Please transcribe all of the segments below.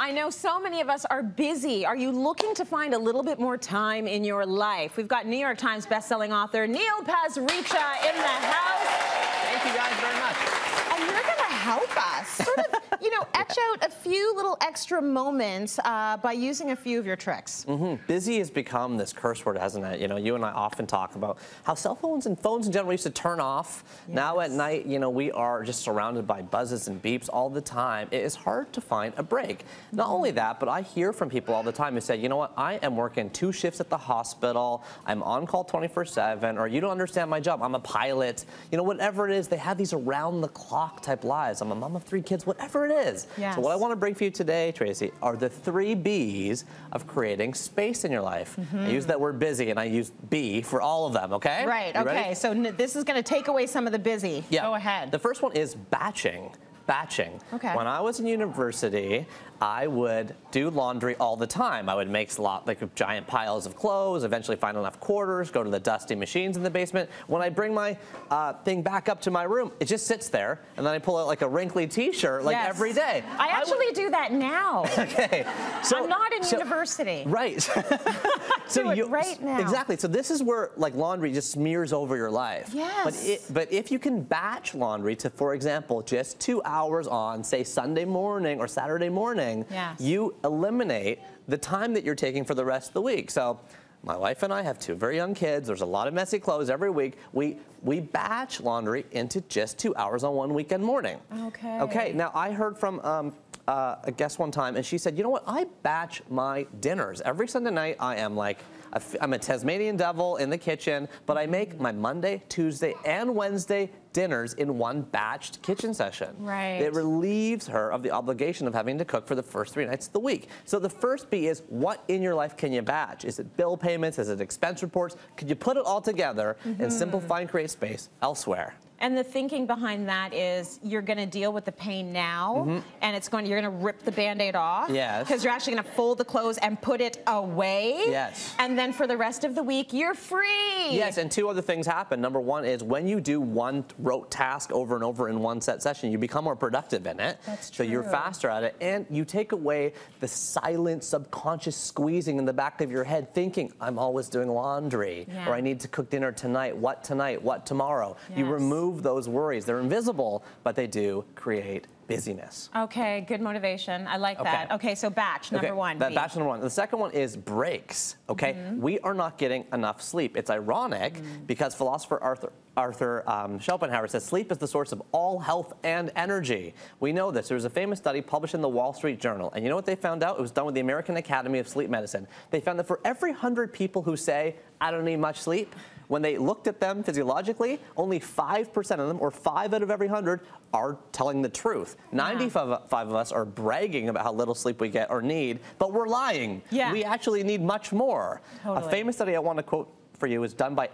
I know so many of us are busy. Are you looking to find a little bit more time in your life? We've got New York Times bestselling author Neil Pasricha in the house. Thank you guys very much. And you're going to help us sort of, etch out a few little extra moments by using a few of your tricks. Busy has become this curse word, hasn't it? You and I often talk about how cell phones and phones in general used to turn off. Yes. Now at night, we are just surrounded by buzzes and beeps all the time. It is hard to find a break. Not only that, but I hear from people all the time who say, you know what, I am working 2 shifts at the hospital, I'm on call 24/7, or you don't understand my job, I'm a pilot. Whatever it is, they have these around-the-clock type lives. I'm a mom of 3 kids, whatever it is. Yes. So what I want to bring for you today, Tracy, are the 3 B's of creating space in your life. I use that word busy, and I use B for all of them, okay? Right, you okay. Ready? So this is going to take away some of the busy. Yeah. Go ahead. The first one is batching. Okay. When I was in university, I would do laundry all the time. I would make giant piles of clothes, eventually find enough quarters, go to the dusty machines in the basement. When I bring my thing back up to my room, it just sits there, and then I pull out like a wrinkly t-shirt every day. I actually do that now. Okay. So, I'm not in university. Right. Do it right now. Exactly. So this is where laundry just smears over your life. Yes. But if you can batch laundry to, for example, just 2 hours on, say, Sunday morning or Saturday morning, yes, you eliminate the time that you're taking for the rest of the week. So my wife and I have 2 very young kids. There's a lot of messy clothes every week. We batch laundry into just 2 hours on one weekend morning. Okay. Okay. Now, I heard from a guest one time, and she said, you know what, I batch my dinners. Every Sunday night, I am I'm a Tasmanian devil in the kitchen, but I make my Monday, Tuesday, and Wednesday dinners in one batched kitchen session. Right. It relieves her of the obligation of having to cook for the first 3 nights of the week. So the first B is, what in your life can you batch? Is it bill payments? Is it expense reports? Could you put it all together and simplify and create space elsewhere? And the thinking behind that is you're going to deal with the pain now, and you're going to rip the Band-Aid off. Yes. Because you're actually going to fold the clothes and put it away. Yes. And then for the rest of the week, you're free. Yes, and 2 other things happen. Number 1 is when you do one rote task over and over in one set session, you become more productive in it. That's true. So you're faster at it, and you take away the silent subconscious squeezing in the back of your head thinking, I'm always doing laundry, or I need to cook dinner tonight, what tomorrow. Yes. You remove those worries. They're invisible, but they do create busyness. Okay, good motivation. I like that. Okay, so batch, number 1. Batch number 1. The second one is breaks, okay? We are not getting enough sleep. It's ironic because philosopher Arthur Schopenhauer says sleep is the source of all health and energy. We know this. There was a famous study published in the Wall Street Journal, and you know what they found out? It was done with the American Academy of Sleep Medicine. They found that for every 100 people who say, I don't need much sleep, when they looked at them physiologically, only 5% of them, or 5 out of every 100, are telling the truth. 95 of us are bragging about how little sleep we get or need, but we're lying. Yeah. We actually need much more. Totally. A famous study I want to quote for you is done by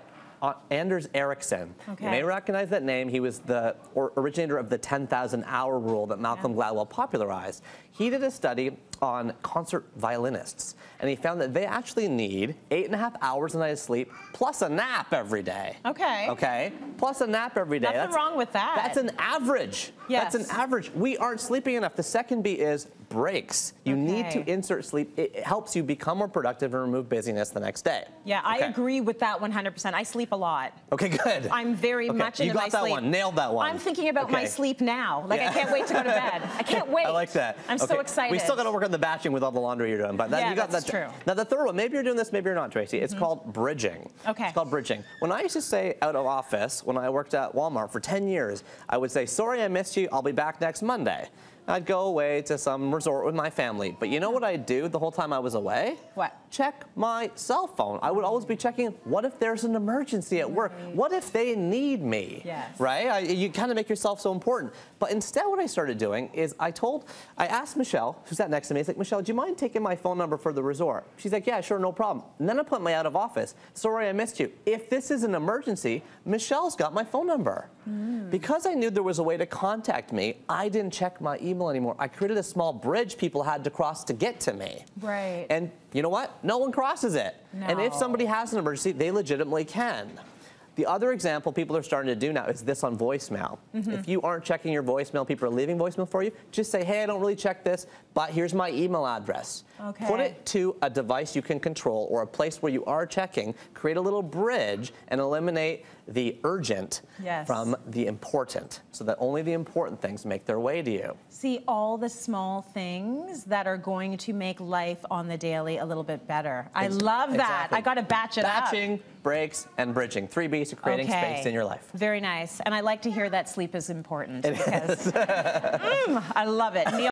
Anders Ericsson. Okay. You may recognize that name. He was the originator of the 10,000-hour rule that Malcolm Gladwell popularized. He did a study on concert violinists, and he found that they actually need 8.5 hours a night of sleep plus a nap every day. Okay? Plus a nap every day. Nothing wrong with that. That's an average. Yes. That's an average. We aren't sleeping enough. The second B is breaks. You need to insert sleep. It helps you become more productive and remove busyness the next day. Yeah, I agree with that 100%. I sleep a lot. Okay, good. I'm very much into my sleep. You got that one. Nailed that one. I'm thinking about my sleep now. I can't wait to go to bed. I can't wait. I like that. I'm so excited. We still got to work on the batching with all the laundry you're doing. But you got that's that. true. Now, the third one, maybe you're doing this, maybe you're not, Tracy. It's called bridging. Okay. It's called bridging. When I used to say out of office, when I worked at Walmart for 10 years, I would say, sorry, I missed you. I'll be back next Monday. I'd go away to some resort with my family. But you know what I'd do the whole time I was away? What? Check my cell phone. I would always be checking, what if there's an emergency at work? What if they need me? Yes. Right? You kind of make yourself so important. But instead what I started doing is I asked Michelle, who sat next to me, I was like, Michelle, do you mind taking my phone number for the resort? She's like, yeah, sure, no problem. And then I put my out of office. Sorry, I missed you. If this is an emergency, Michelle's got my phone number. Because I knew there was a way to contact me, I didn't check my email anymore. I created a small bridge people had to cross to get to me. Right. And you know what? No one crosses it. No. And if somebody has an emergency, they legitimately can. The other example people are starting to do now is this on voicemail. If you aren't checking your voicemail, people are leaving voicemail for you, just say, hey, I don't really check this, but here's my email address. Okay. Put it to a device you can control or a place where you are checking, create a little bridge and eliminate the urgent from the important so that only the important things make their way to you. See all the small things that are going to make life on the daily a little bit better. I love that. Exactly. I got to batch it up. Batching, breaks, and bridging. 3 B's to creating space in your life. Very nice. And I like to hear that sleep is important. It is. I love it. Neil